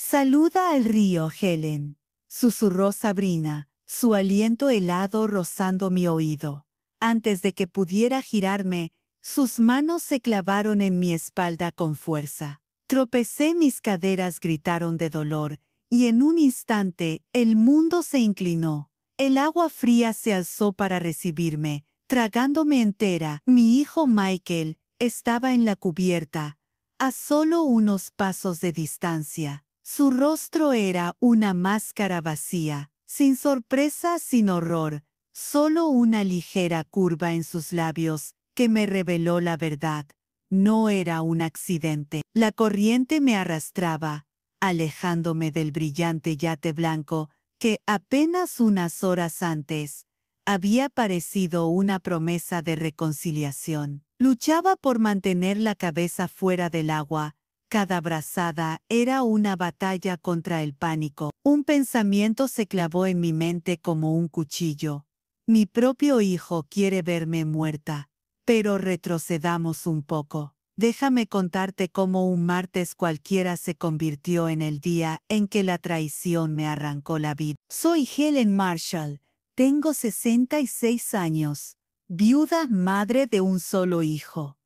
Saluda al río, Helen, susurró Sabrina, su aliento helado rozando mi oído. Antes de que pudiera girarme, sus manos se clavaron en mi espalda con fuerza. Tropecé, mis caderas gritaron de dolor, y en un instante el mundo se inclinó. El agua fría se alzó para recibirme, tragándome entera. Mi hijo Michael estaba en la cubierta, a solo unos pasos de distancia. Su rostro era una máscara vacía, sin sorpresa, sin horror, solo una ligera curva en sus labios que me reveló la verdad. No era un accidente. La corriente me arrastraba, alejándome del brillante yate blanco que apenas unas horas antes había parecido una promesa de reconciliación. Luchaba por mantener la cabeza fuera del agua. Cada brazada era una batalla contra el pánico. Un pensamiento se clavó en mi mente como un cuchillo. Mi propio hijo quiere verme muerta. Pero retrocedamos un poco. Déjame contarte cómo un martes cualquiera se convirtió en el día en que la traición me arrancó la vida. Soy Helen Marshall. Tengo 66 años. Viuda, madre de un solo hijo.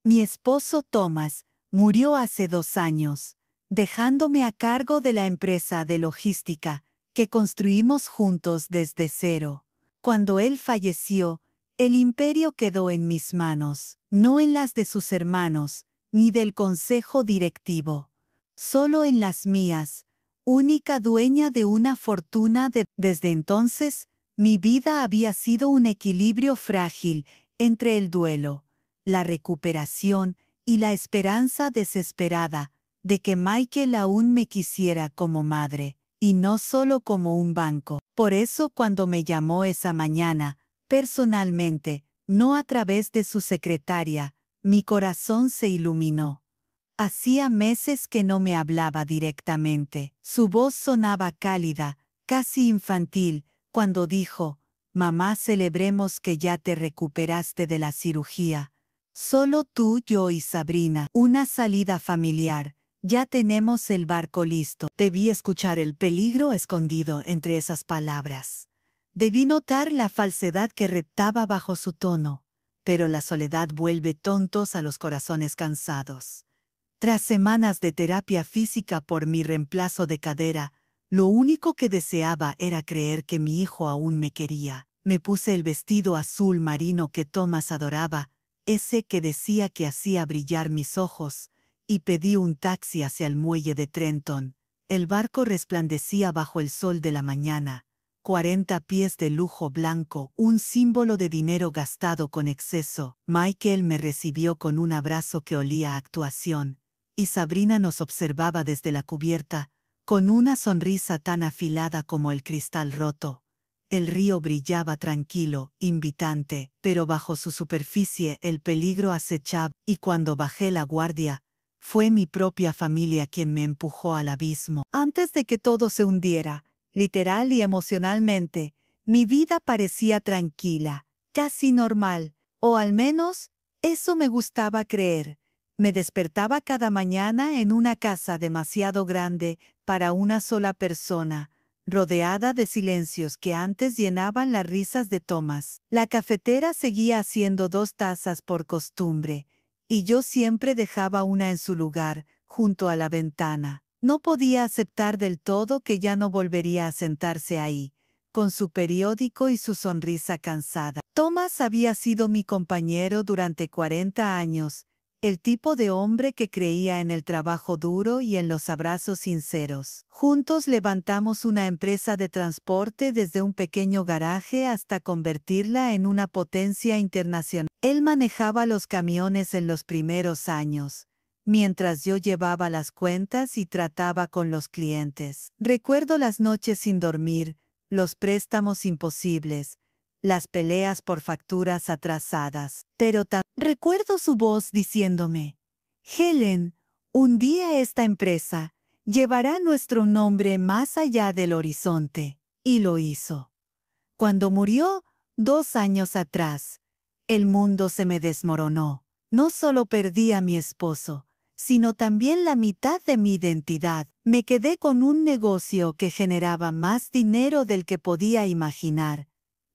Mi esposo Thomas murió hace 2 años, dejándome a cargo de la empresa de logística que construimos juntos desde cero. Cuando él falleció, el imperio quedó en mis manos, no en las de sus hermanos, ni del consejo directivo, solo en las mías, única dueña de una fortuna desde entonces, mi vida había sido un equilibrio frágil entre el duelo, la recuperación y la esperanza desesperada de que Michael aún me quisiera como madre, y no solo como un banco. Por eso cuando me llamó esa mañana, personalmente, no a través de su secretaria, mi corazón se iluminó. Hacía meses que no me hablaba directamente. Su voz sonaba cálida, casi infantil, cuando dijo: «Mamá, celebremos que ya te recuperaste de la cirugía. Solo tú, yo y Sabrina. Una salida familiar. Ya tenemos el barco listo». Debí escuchar el peligro escondido entre esas palabras. Debí notar la falsedad que reptaba bajo su tono. Pero la soledad vuelve tontos a los corazones cansados. Tras semanas de terapia física por mi reemplazo de cadera, lo único que deseaba era creer que mi hijo aún me quería. Me puse el vestido azul marino que Thomas adoraba, ese que decía que hacía brillar mis ojos, y pedí un taxi hacia el muelle de Trenton. El barco resplandecía bajo el sol de la mañana. 40 pies de lujo blanco, un símbolo de dinero gastado con exceso. Michael me recibió con un abrazo que olía a actuación, y Sabrina nos observaba desde la cubierta, con una sonrisa tan afilada como el cristal roto. El río brillaba tranquilo, invitante, pero bajo su superficie el peligro acechaba, y cuando bajé la guardia, fue mi propia familia quien me empujó al abismo. Antes de que todo se hundiera, literal y emocionalmente, mi vida parecía tranquila, casi normal, o al menos, eso me gustaba creer. Me despertaba cada mañana en una casa demasiado grande para una sola persona, rodeada de silencios que antes llenaban las risas de Thomas. La cafetera seguía haciendo 2 tazas por costumbre, y yo siempre dejaba una en su lugar, junto a la ventana. No podía aceptar del todo que ya no volvería a sentarse ahí, con su periódico y su sonrisa cansada. Thomas había sido mi compañero durante 40 años, el tipo de hombre que creía en el trabajo duro y en los abrazos sinceros. Juntos levantamos una empresa de transporte desde un pequeño garaje hasta convertirla en una potencia internacional. Él manejaba los camiones en los primeros años, mientras yo llevaba las cuentas y trataba con los clientes. Recuerdo las noches sin dormir, los préstamos imposibles, las peleas por facturas atrasadas, pero recuerdo su voz diciéndome: «Helen, un día esta empresa llevará nuestro nombre más allá del horizonte», y lo hizo. Cuando murió, 2 años atrás, el mundo se me desmoronó. No solo perdí a mi esposo, sino también la mitad de mi identidad. Me quedé con un negocio que generaba más dinero del que podía imaginar,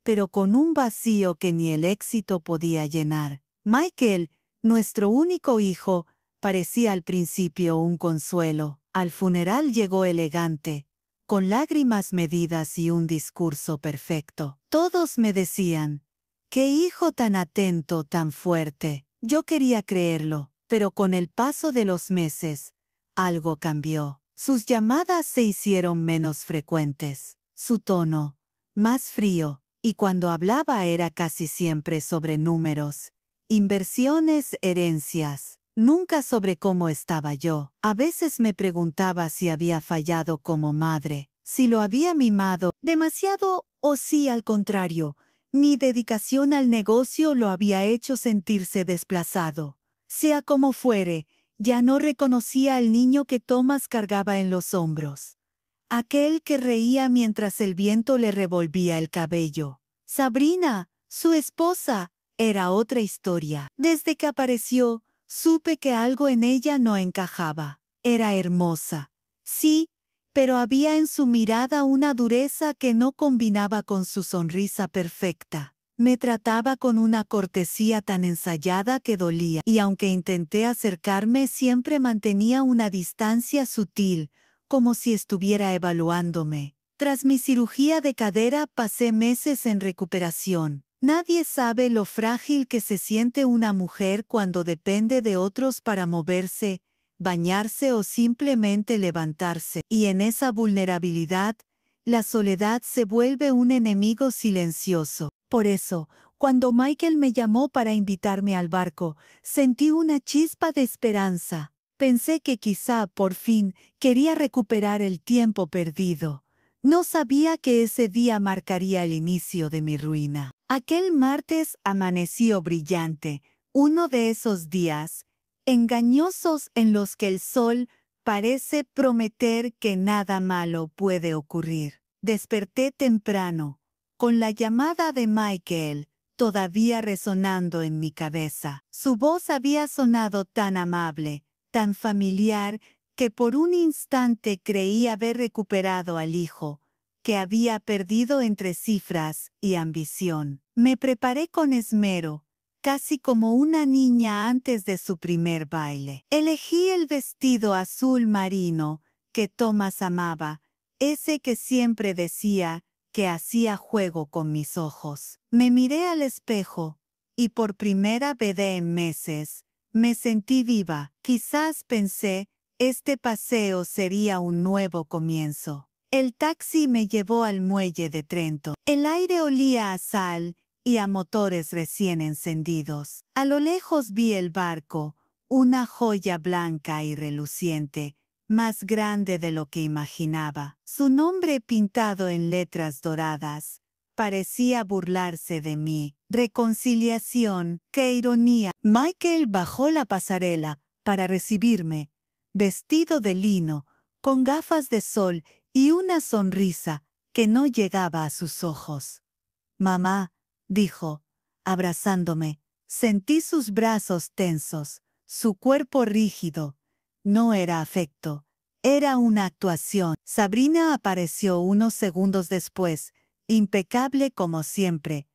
pero con un vacío que ni el éxito podía llenar. Michael, nuestro único hijo, parecía al principio un consuelo. Al funeral llegó elegante, con lágrimas medidas y un discurso perfecto. Todos me decían, «¡Qué hijo tan atento, tan fuerte!». Yo quería creerlo, pero con el paso de los meses, algo cambió. Sus llamadas se hicieron menos frecuentes, su tono, más frío, y cuando hablaba era casi siempre sobre números, inversiones, herencias, nunca sobre cómo estaba yo. A veces me preguntaba si había fallado como madre, si lo había mimado demasiado o si, al contrario, mi dedicación al negocio lo había hecho sentirse desplazado. Sea como fuere, ya no reconocía al niño que Thomas cargaba en los hombros. Aquel que reía mientras el viento le revolvía el cabello. Sabrina, su esposa, era otra historia. Desde que apareció, supe que algo en ella no encajaba. Era hermosa, sí, pero había en su mirada una dureza que no combinaba con su sonrisa perfecta. Me trataba con una cortesía tan ensayada que dolía, y aunque intenté acercarme, siempre mantenía una distancia sutil, como si estuviera evaluándome. Tras mi cirugía de cadera pasé meses en recuperación. Nadie sabe lo frágil que se siente una mujer cuando depende de otros para moverse, bañarse o simplemente levantarse. Y en esa vulnerabilidad, la soledad se vuelve un enemigo silencioso. Por eso, cuando Michael me llamó para invitarme al barco, sentí una chispa de esperanza. Pensé que quizá, por fin, quería recuperar el tiempo perdido. No sabía que ese día marcaría el inicio de mi ruina. Aquel martes amaneció brillante, uno de esos días engañosos en los que el sol parece prometer que nada malo puede ocurrir. Desperté temprano, con la llamada de Michael todavía resonando en mi cabeza. Su voz había sonado tan amable, tan familiar, que por un instante creí haber recuperado al hijo, que había perdido entre cifras y ambición. Me preparé con esmero, casi como una niña antes de su primer baile. Elegí el vestido azul marino que Thomas amaba, ese que siempre decía que hacía juego con mis ojos. Me miré al espejo y por primera vez en meses me sentí viva. Quizás pensé, este paseo sería un nuevo comienzo. El taxi me llevó al muelle de Trento. El aire olía a sal y a motores recién encendidos. A lo lejos vi el barco, una joya blanca y reluciente, más grande de lo que imaginaba. Su nombre pintado en letras doradas parecía burlarse de mí. Reconciliación, qué ironía. Michael bajó la pasarela para recibirme, vestido de lino, con gafas de sol y una sonrisa que no llegaba a sus ojos. «Mamá», dijo, abrazándome. Sentí sus brazos tensos, su cuerpo rígido. No era afecto, era una actuación. Sabrina apareció unos segundos después, impecable como siempre,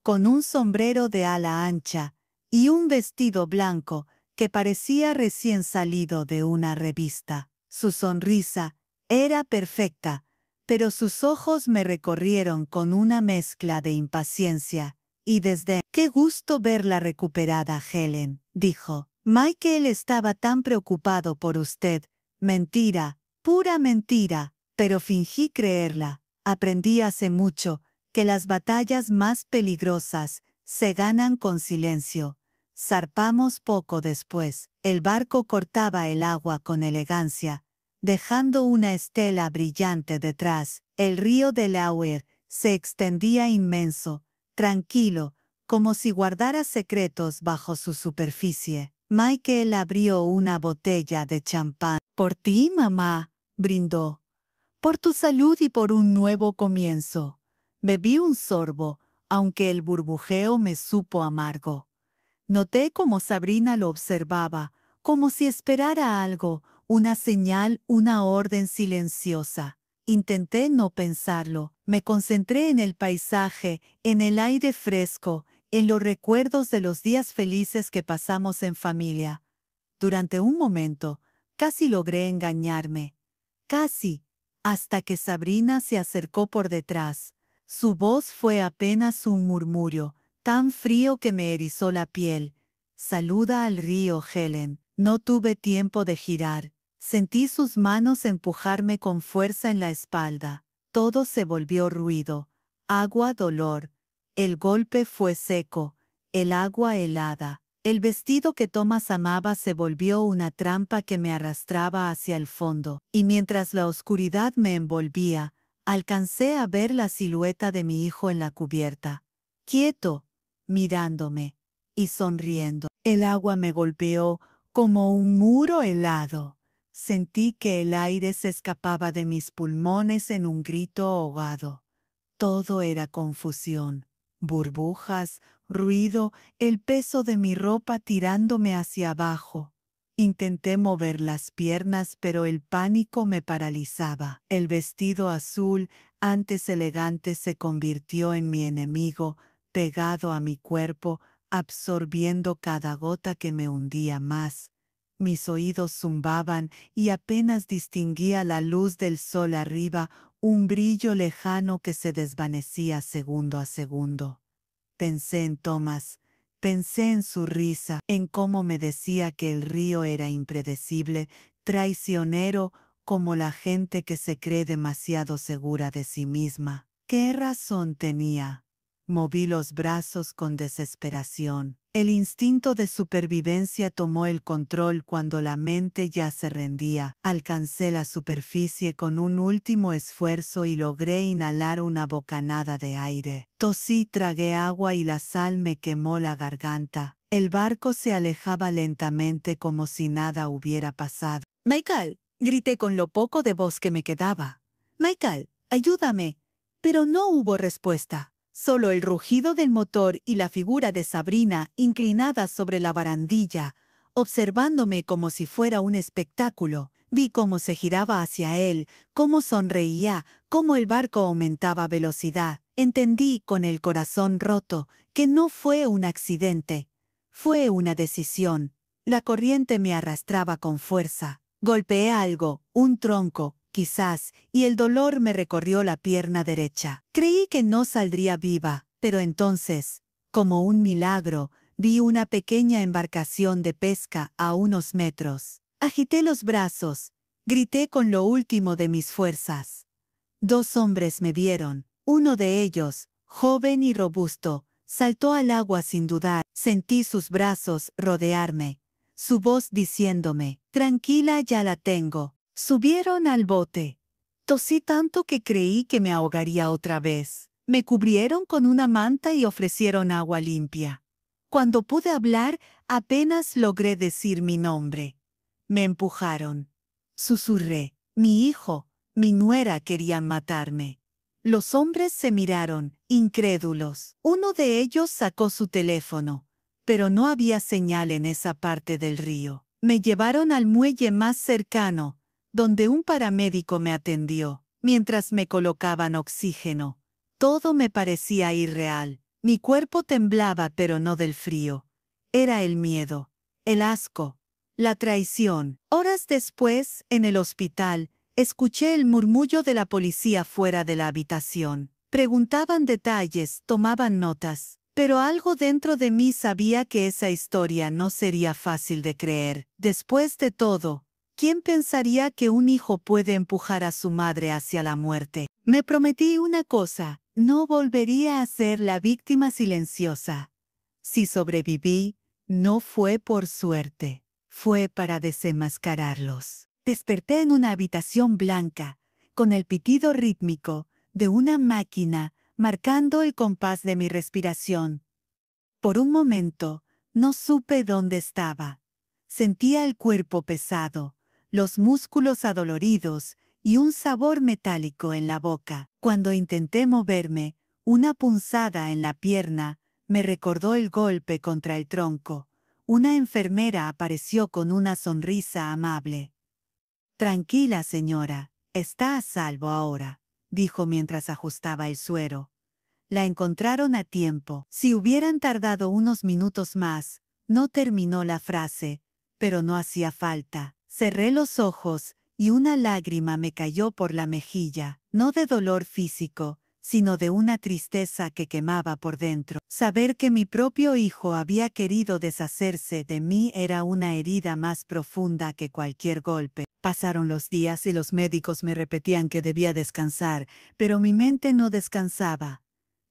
con un sombrero de ala ancha y un vestido blanco que parecía recién salido de una revista. Su sonrisa era perfecta, pero sus ojos me recorrieron con una mezcla de impaciencia y desdén. «Qué gusto verla recuperada, Helen», dijo. «Michael estaba tan preocupado por usted». Mentira, pura mentira, pero fingí creerla. Aprendí hace mucho que las batallas más peligrosas se ganan con silencio. Zarpamos poco después. El barco cortaba el agua con elegancia, dejando una estela brillante detrás. El río de Delaware se extendía inmenso, tranquilo, como si guardara secretos bajo su superficie. Michael abrió una botella de champán. «Por ti, mamá», brindó. «Por tu salud y por un nuevo comienzo». Bebí un sorbo, aunque el burbujeo me supo amargo. Noté cómo Sabrina lo observaba, como si esperara algo, Una señal, una orden silenciosa. Intenté no pensarlo. Me concentré en el paisaje, en el aire fresco, en los recuerdos de los días felices que pasamos en familia. Durante un momento, casi logré engañarme. Casi, hasta que Sabrina se acercó por detrás. Su voz fue apenas un murmullo, tan frío que me erizó la piel. Saluda al río, Helen. No tuve tiempo de girar. Sentí sus manos empujarme con fuerza en la espalda. Todo se volvió ruido. Agua, dolor. El golpe fue seco, el agua helada. El vestido que Thomas amaba se volvió una trampa que me arrastraba hacia el fondo, y mientras la oscuridad me envolvía, alcancé a ver la silueta de mi hijo en la cubierta, quieto, mirándome y sonriendo. El agua me golpeó como un muro helado. Sentí que el aire se escapaba de mis pulmones en un grito ahogado. Todo era confusión, burbujas, ruido, el peso de mi ropa tirándome hacia abajo. Intenté mover las piernas, pero el pánico me paralizaba. El vestido azul, antes elegante, se convirtió en mi enemigo, pegado a mi cuerpo, absorbiendo cada gota que me hundía más. Mis oídos zumbaban y apenas distinguía la luz del sol arriba, un brillo lejano que se desvanecía segundo a segundo. Pensé en Thomas, pensé en su risa, en cómo me decía que el río era impredecible, traicionero, como la gente que se cree demasiado segura de sí misma. ¿Qué razón tenía? Moví los brazos con desesperación. El instinto de supervivencia tomó el control cuando la mente ya se rendía. Alcancé la superficie con un último esfuerzo y logré inhalar una bocanada de aire. Tosí, tragué agua y la sal me quemó la garganta. El barco se alejaba lentamente como si nada hubiera pasado. «Michael», grité con lo poco de voz que me quedaba. «Michael, ayúdame». Pero no hubo respuesta. Solo el rugido del motor y la figura de Sabrina inclinada sobre la barandilla, observándome como si fuera un espectáculo. Vi cómo se giraba hacia él, cómo sonreía, cómo el barco aumentaba velocidad. Entendí con el corazón roto que no fue un accidente. Fue una decisión. La corriente me arrastraba con fuerza. Golpeé algo, un tronco, quizás, y el dolor me recorrió la pierna derecha. Creí que no saldría viva, pero entonces, como un milagro, vi una pequeña embarcación de pesca a unos metros. Agité los brazos, grité con lo último de mis fuerzas. 2 hombres me vieron. Uno de ellos, joven y robusto, saltó al agua sin dudar. Sentí sus brazos rodearme, su voz diciéndome, «Tranquila, ya la tengo». Subieron al bote. Tosí tanto que creí que me ahogaría otra vez. Me cubrieron con una manta y ofrecieron agua limpia. Cuando pude hablar, apenas logré decir mi nombre. Me empujaron. Susurré, «Mi hijo, mi nuera querían matarme». Los hombres se miraron, incrédulos. Uno de ellos sacó su teléfono, pero no había señal en esa parte del río. Me llevaron al muelle más cercano, donde un paramédico me atendió, mientras me colocaban oxígeno. Todo me parecía irreal. Mi cuerpo temblaba, pero no del frío. Era el miedo, el asco, la traición. Horas después, en el hospital, escuché el murmullo de la policía fuera de la habitación. Preguntaban detalles, tomaban notas, pero algo dentro de mí sabía que esa historia no sería fácil de creer. Después de todo, ¿quién pensaría que un hijo puede empujar a su madre hacia la muerte? Me prometí una cosa, no volvería a ser la víctima silenciosa. Si sobreviví, no fue por suerte, fue para desenmascararlos. Desperté en una habitación blanca, con el pitido rítmico de una máquina marcando el compás de mi respiración. Por un momento, no supe dónde estaba. Sentía el cuerpo pesado, los músculos adoloridos y un sabor metálico en la boca. Cuando intenté moverme, una punzada en la pierna me recordó el golpe contra el tronco. Una enfermera apareció con una sonrisa amable. Tranquila, señora, está a salvo ahora, dijo mientras ajustaba el suero. La encontraron a tiempo. Si hubieran tardado unos minutos más, no terminó la frase, pero no hacía falta. Cerré los ojos y una lágrima me cayó por la mejilla, no de dolor físico, sino de una tristeza que quemaba por dentro. Saber que mi propio hijo había querido deshacerse de mí era una herida más profunda que cualquier golpe. Pasaron los días y los médicos me repetían que debía descansar, pero mi mente no descansaba.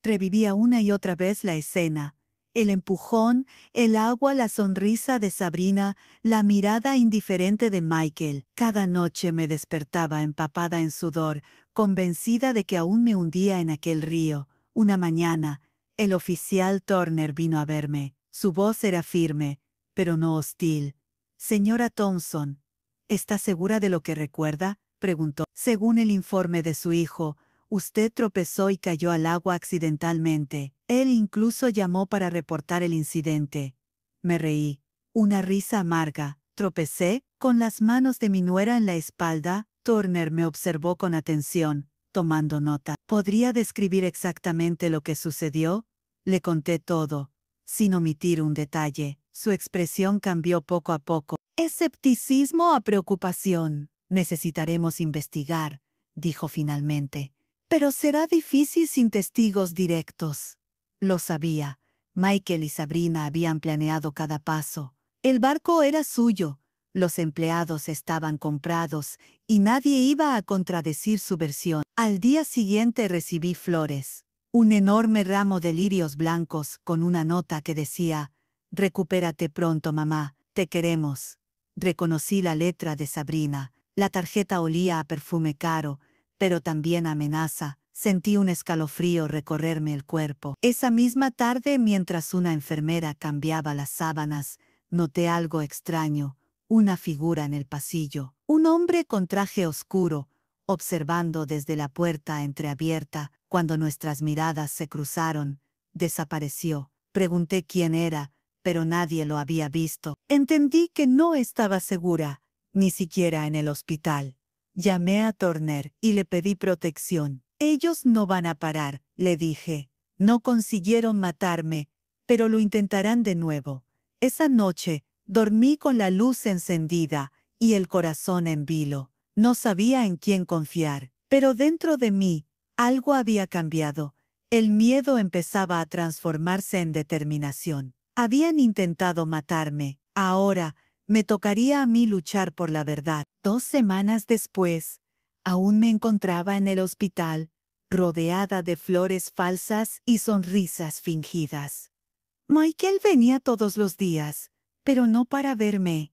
Revivía una y otra vez la escena. El empujón, el agua, la sonrisa de Sabrina, la mirada indiferente de Michael. Cada noche me despertaba empapada en sudor, convencida de que aún me hundía en aquel río. Una mañana, el oficial Turner vino a verme. Su voz era firme, pero no hostil. «Señora Thompson, ¿está segura de lo que recuerda?», preguntó. Según el informe de su hijo, usted tropezó y cayó al agua accidentalmente. Él incluso llamó para reportar el incidente. Me reí. Una risa amarga. Tropecé, con las manos de mi nuera en la espalda. Turner me observó con atención, tomando nota. ¿Podría describir exactamente lo que sucedió? Le conté todo, sin omitir un detalle. Su expresión cambió poco a poco. Escepticismo a preocupación. Necesitaremos investigar, dijo finalmente. Pero será difícil sin testigos directos. Lo sabía. Michael y Sabrina habían planeado cada paso. El barco era suyo, los empleados estaban comprados y nadie iba a contradecir su versión. Al día siguiente recibí flores. Un enorme ramo de lirios blancos con una nota que decía: «Recupérate pronto, mamá, te queremos». Reconocí la letra de Sabrina. La tarjeta olía a perfume caro, pero también amenaza. Sentí un escalofrío recorrerme el cuerpo. Esa misma tarde, mientras una enfermera cambiaba las sábanas, noté algo extraño, una figura en el pasillo. Un hombre con traje oscuro, observando desde la puerta entreabierta. Cuando nuestras miradas se cruzaron, desapareció. Pregunté quién era, pero nadie lo había visto. Entendí que no estaba segura, ni siquiera en el hospital. Llamé a Turner y le pedí protección. «Ellos no van a parar», le dije. «No consiguieron matarme, pero lo intentarán de nuevo». Esa noche, dormí con la luz encendida y el corazón en vilo. No sabía en quién confiar, pero dentro de mí, algo había cambiado. El miedo empezaba a transformarse en determinación. Habían intentado matarme. Ahora, me tocaría a mí luchar por la verdad. 2 semanas después, aún me encontraba en el hospital, rodeada de flores falsas y sonrisas fingidas. Michael venía todos los días, pero no para verme.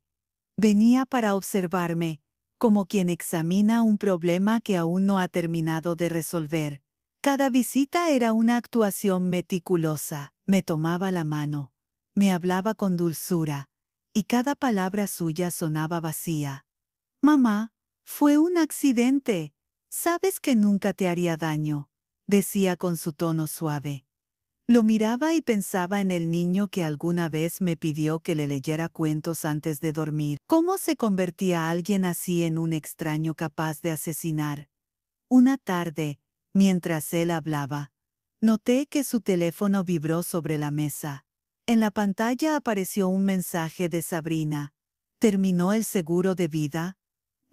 Venía para observarme, como quien examina un problema que aún no ha terminado de resolver. Cada visita era una actuación meticulosa. Me tomaba la mano, me hablaba con dulzura, y cada palabra suya sonaba vacía. «Mamá, fue un accidente. Sabes que nunca te haría daño», decía con su tono suave. Lo miraba y pensaba en el niño que alguna vez me pidió que le leyera cuentos antes de dormir. ¿Cómo se convertía alguien así en un extraño capaz de asesinar? Una tarde, mientras él hablaba, noté que su teléfono vibró sobre la mesa. En la pantalla apareció un mensaje de Sabrina. «¿Terminó el seguro de vida?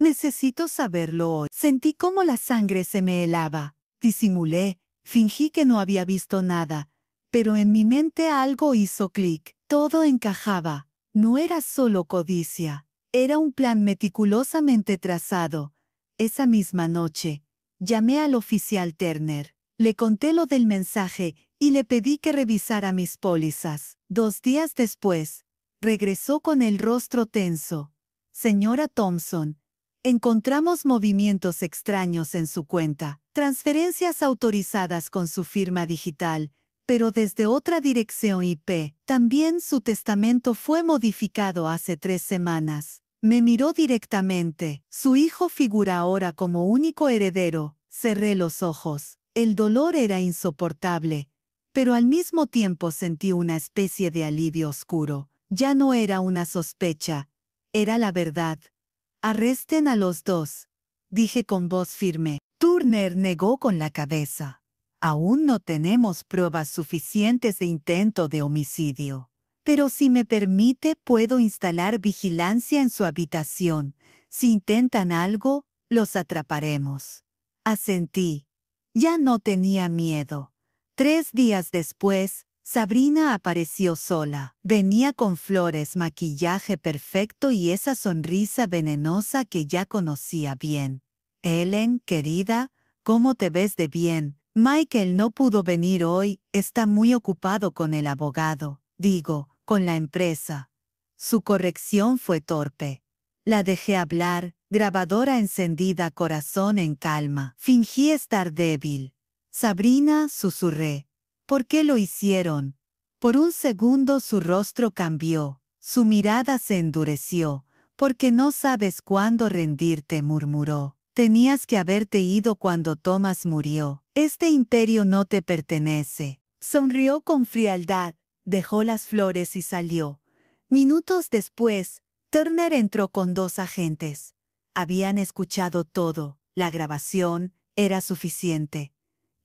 Necesito saberlo hoy». Sentí como la sangre se me helaba. Disimulé, fingí que no había visto nada, pero en mi mente algo hizo clic. Todo encajaba. No era solo codicia, era un plan meticulosamente trazado. Esa misma noche, llamé al oficial Turner. Le conté lo del mensaje y le pedí que revisara mis pólizas. 2 días después, regresó con el rostro tenso. «Señora Thompson, encontramos movimientos extraños en su cuenta, transferencias autorizadas con su firma digital, pero desde otra dirección IP. También su testamento fue modificado hace 3 semanas». Me miró directamente. Su hijo figura ahora como único heredero. Cerré los ojos. El dolor era insoportable, pero al mismo tiempo sentí una especie de alivio oscuro. Ya no era una sospecha, era la verdad. Arresten a los dos, dije con voz firme. Turner negó con la cabeza. Aún no tenemos pruebas suficientes de intento de homicidio. Pero si me permite, puedo instalar vigilancia en su habitación. Si intentan algo, los atraparemos. Asentí. Ya no tenía miedo. 3 días después, Sabrina apareció sola. Venía con flores, maquillaje perfecto y esa sonrisa venenosa que ya conocía bien. Ellen, querida, ¿cómo te ves de bien? Michael no pudo venir hoy, está muy ocupado con el abogado, digo, con la empresa. Su corrección fue torpe. La dejé hablar, grabadora encendida, corazón en calma. Fingí estar débil. Sabrina, susurré. ¿Por qué lo hicieron? Por un segundo su rostro cambió, su mirada se endureció. Porque no sabes cuándo rendirte, murmuró. Tenías que haberte ido cuando Thomas murió. Este imperio no te pertenece. Sonrió con frialdad, dejó las flores y salió. Minutos después, Turner entró con 2 agentes. Habían escuchado todo, la grabación era suficiente.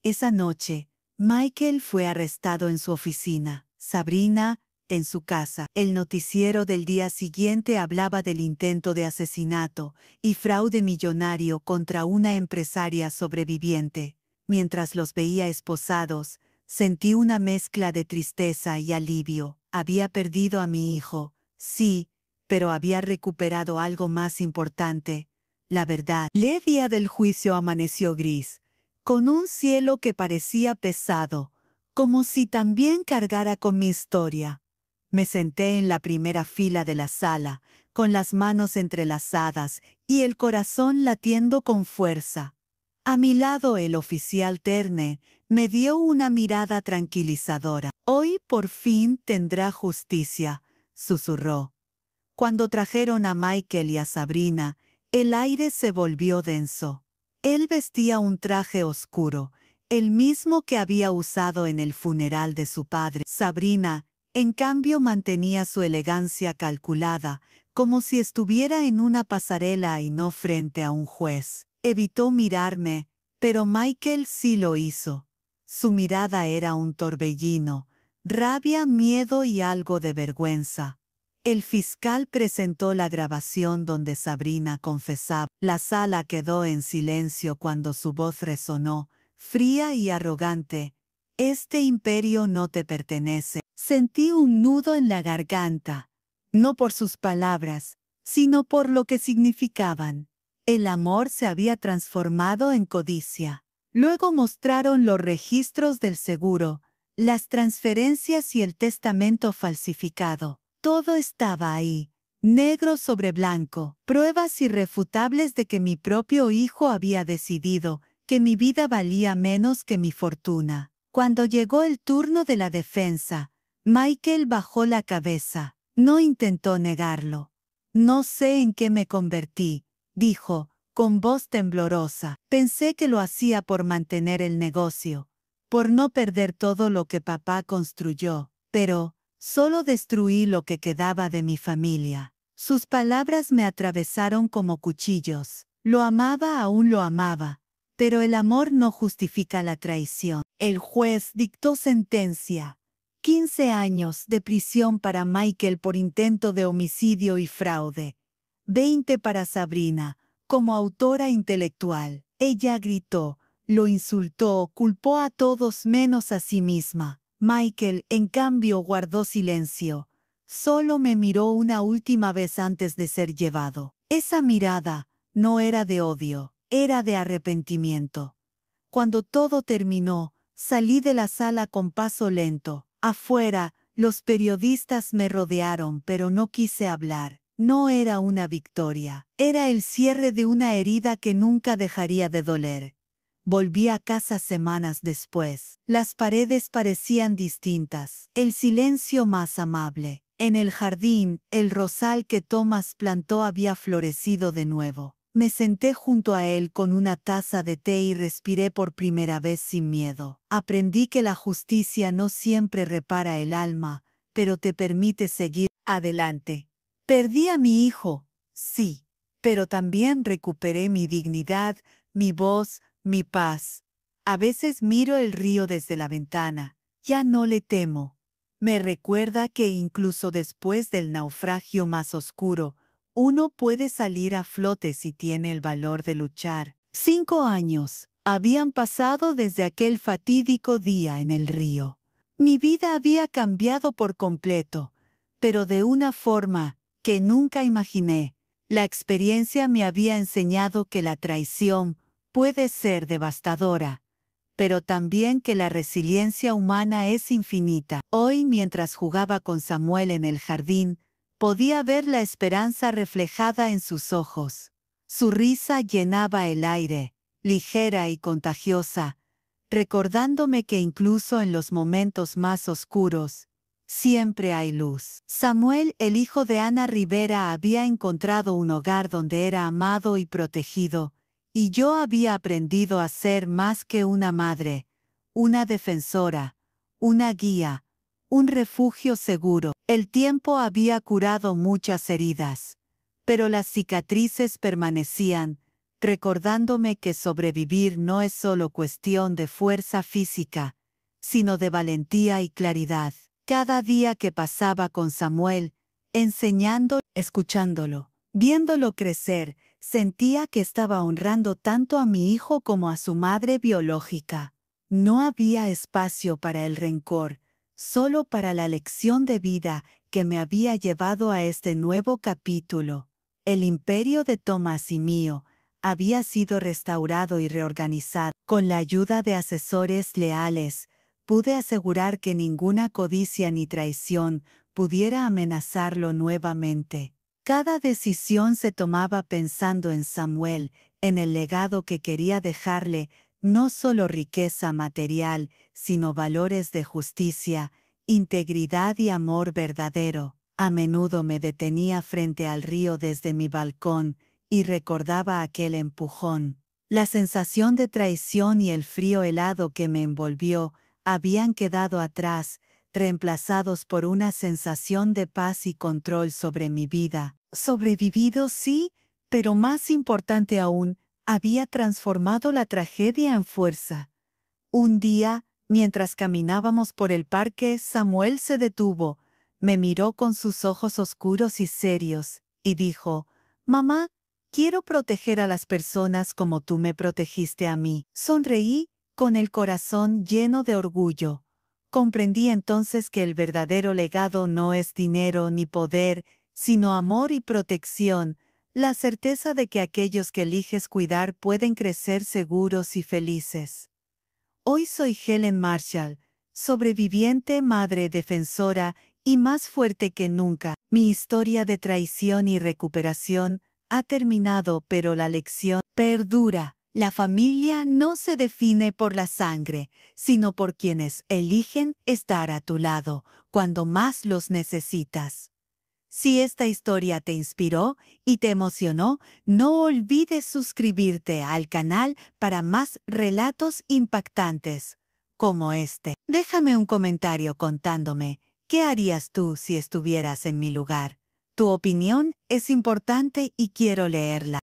Esa noche, Michael fue arrestado en su oficina, Sabrina en su casa. El noticiero del día siguiente hablaba del intento de asesinato y fraude millonario contra una empresaria sobreviviente. Mientras los veía esposados, sentí una mezcla de tristeza y alivio. Había perdido a mi hijo, sí, pero había recuperado algo más importante, la verdad. El día del juicio amaneció gris, con un cielo que parecía pesado, como si también cargara con mi historia. Me senté en la primera fila de la sala, con las manos entrelazadas y el corazón latiendo con fuerza. A mi lado el oficial Turner me dio una mirada tranquilizadora. Hoy por fin tendrá justicia, susurró. Cuando trajeron a Michael y a Sabrina, el aire se volvió denso. Él vestía un traje oscuro, el mismo que había usado en el funeral de su padre. Sabrina, en cambio, mantenía su elegancia calculada, como si estuviera en una pasarela y no frente a un juez. Evitó mirarme, pero Michael sí lo hizo. Su mirada era un torbellino, rabia, miedo y algo de vergüenza. El fiscal presentó la grabación donde Sabrina confesaba. La sala quedó en silencio cuando su voz resonó, fría y arrogante. Este imperio no te pertenece. Sentí un nudo en la garganta, no por sus palabras, sino por lo que significaban. El amor se había transformado en codicia. Luego mostraron los registros del seguro, las transferencias y el testamento falsificado. Todo estaba ahí, negro sobre blanco, pruebas irrefutables de que mi propio hijo había decidido que mi vida valía menos que mi fortuna. Cuando llegó el turno de la defensa, Michael bajó la cabeza. No intentó negarlo. No sé en qué me convertí, dijo, con voz temblorosa. Pensé que lo hacía por mantener el negocio, por no perder todo lo que papá construyó, pero solo destruí lo que quedaba de mi familia. Sus palabras me atravesaron como cuchillos. Lo amaba, aún lo amaba, pero el amor no justifica la traición. El juez dictó sentencia. 15 años de prisión para Michael por intento de homicidio y fraude. 20 para Sabrina, como autora intelectual. Ella gritó, lo insultó, culpó a todos menos a sí misma. Michael, en cambio, guardó silencio. Solo me miró una última vez antes de ser llevado. Esa mirada no era de odio, era de arrepentimiento. Cuando todo terminó, salí de la sala con paso lento. Afuera, los periodistas me rodearon, pero no quise hablar. No era una victoria, era el cierre de una herida que nunca dejaría de doler. Volví a casa semanas después. Las paredes parecían distintas, el silencio más amable. En el jardín, el rosal que Thomas plantó había florecido de nuevo. Me senté junto a él con una taza de té y respiré por primera vez sin miedo. Aprendí que la justicia no siempre repara el alma, pero te permite seguir adelante. Perdí a mi hijo, sí, pero también recuperé mi dignidad, mi voz, mi paz. A veces miro el río desde la ventana. Ya no le temo. Me recuerda que incluso después del naufragio más oscuro, uno puede salir a flote si tiene el valor de luchar. 5 años habían pasado desde aquel fatídico día en el río. Mi vida había cambiado por completo, pero de una forma que nunca imaginé. La experiencia me había enseñado que la traición puede ser devastadora, pero también que la resiliencia humana es infinita. Hoy, mientras jugaba con Samuel en el jardín, podía ver la esperanza reflejada en sus ojos. Su risa llenaba el aire, ligera y contagiosa, recordándome que incluso en los momentos más oscuros, siempre hay luz. Samuel, el hijo de Ana Rivera, había encontrado un hogar donde era amado y protegido, y yo había aprendido a ser más que una madre, una defensora, una guía, un refugio seguro. El tiempo había curado muchas heridas, pero las cicatrices permanecían, recordándome que sobrevivir no es solo cuestión de fuerza física, sino de valentía y claridad. Cada día que pasaba con Samuel, enseñando, escuchándolo, viéndolo crecer, sentía que estaba honrando tanto a mi hijo como a su madre biológica. No había espacio para el rencor, solo para la lección de vida que me había llevado a este nuevo capítulo. El imperio de Tomás y mío había sido restaurado y reorganizado. Con la ayuda de asesores leales, pude asegurar que ninguna codicia ni traición pudiera amenazarlo nuevamente. Cada decisión se tomaba pensando en Samuel, en el legado que quería dejarle, no solo riqueza material, sino valores de justicia, integridad y amor verdadero. A menudo me detenía frente al río desde mi balcón y recordaba aquel empujón. La sensación de traición y el frío helado que me envolvió habían quedado atrás, reemplazados por una sensación de paz y control sobre mi vida. Sobrevivido, sí, pero más importante aún, había transformado la tragedia en fuerza. Un día, mientras caminábamos por el parque, Samuel se detuvo, me miró con sus ojos oscuros y serios, y dijo: «Mamá, quiero proteger a las personas como tú me protegiste a mí». Sonreí, con el corazón lleno de orgullo. Comprendí entonces que el verdadero legado no es dinero ni poder, sino amor y protección, la certeza de que aquellos que eliges cuidar pueden crecer seguros y felices. Hoy soy Helen Marshall, sobreviviente, madre defensora y más fuerte que nunca. Mi historia de traición y recuperación ha terminado, pero la lección perdura. La familia no se define por la sangre, sino por quienes eligen estar a tu lado cuando más los necesitas. Si esta historia te inspiró y te emocionó, no olvides suscribirte al canal para más relatos impactantes como este. Déjame un comentario contándome qué harías tú si estuvieras en mi lugar. Tu opinión es importante y quiero leerla.